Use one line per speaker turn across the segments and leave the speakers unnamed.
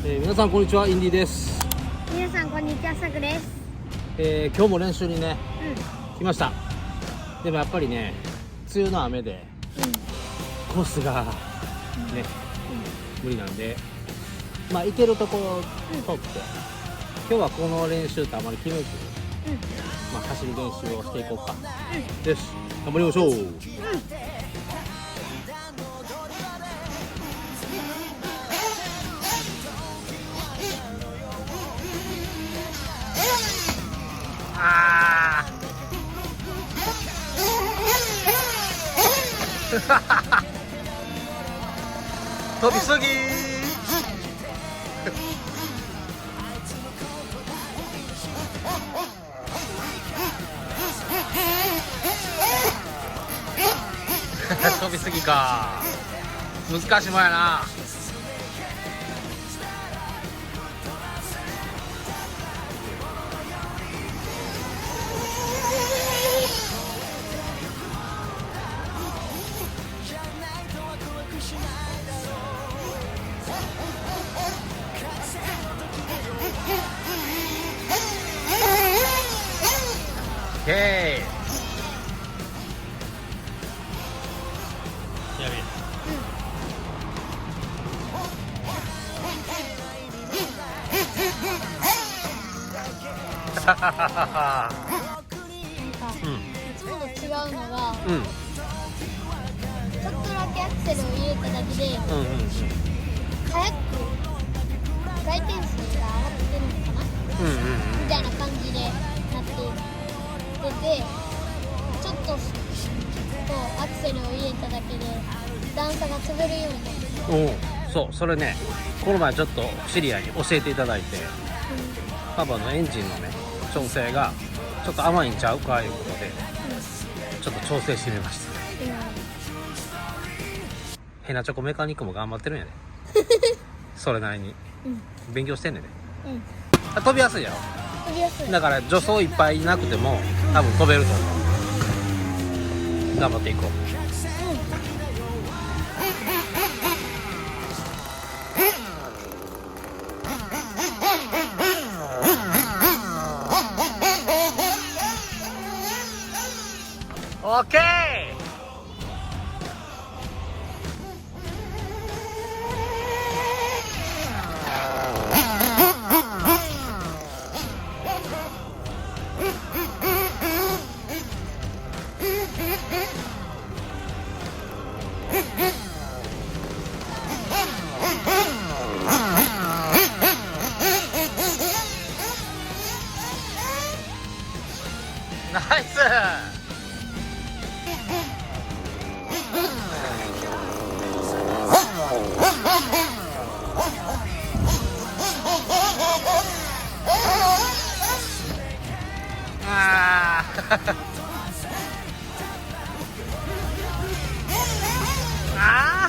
皆さんこんにちは、インディです。
皆さんこんにちは、サクです。
今日も練習にね、来ました。でもやっぱりね、梅雨の雨で、コースがね、無理なんで、まあ行けるところ取って、今日はこの練習ってあまり決めずに、まあ走り練習をしていこうか。よし、頑張りましょう。あ飛びすぎ飛びすぎか、難しいもんやな。オッケー。やべえ。
いつもと違うのが、ちょっとだけアクセルを入れただけで、早く回転数が上がってるのかな、みたいな感じでなってて、ちょっとこうアクセルを入れただけで段差が滑るようになってる。
そう、それね、この前ちょっとシリアに教えていただいて、パパのエンジンのね調整がちょっと甘いんちゃうかいうことで、ちょっと調整してみました。ヘナチョコメカニックも頑張ってるんやでそれなりに、勉強してんねんで、飛びやすいやろ。
飛びやすい。
だから助走いっぱいいなくても多分飛べると思う。頑張っていこう。オッケー。ナイス。あ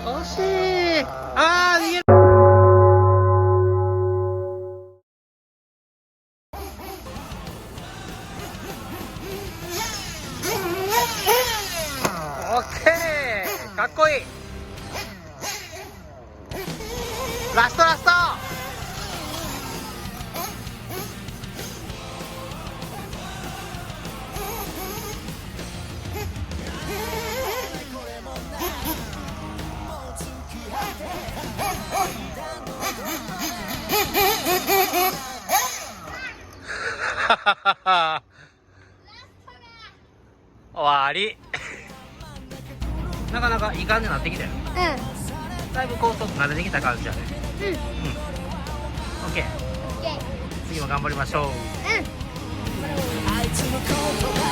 惜しい。逃げる。オッケー、かっこいい。ラストラスト。終わり。なかなかいい感じになってきたよ。だいぶコース慣れてきた感じやね。オッケー。次も頑張りましょう。あいつのことが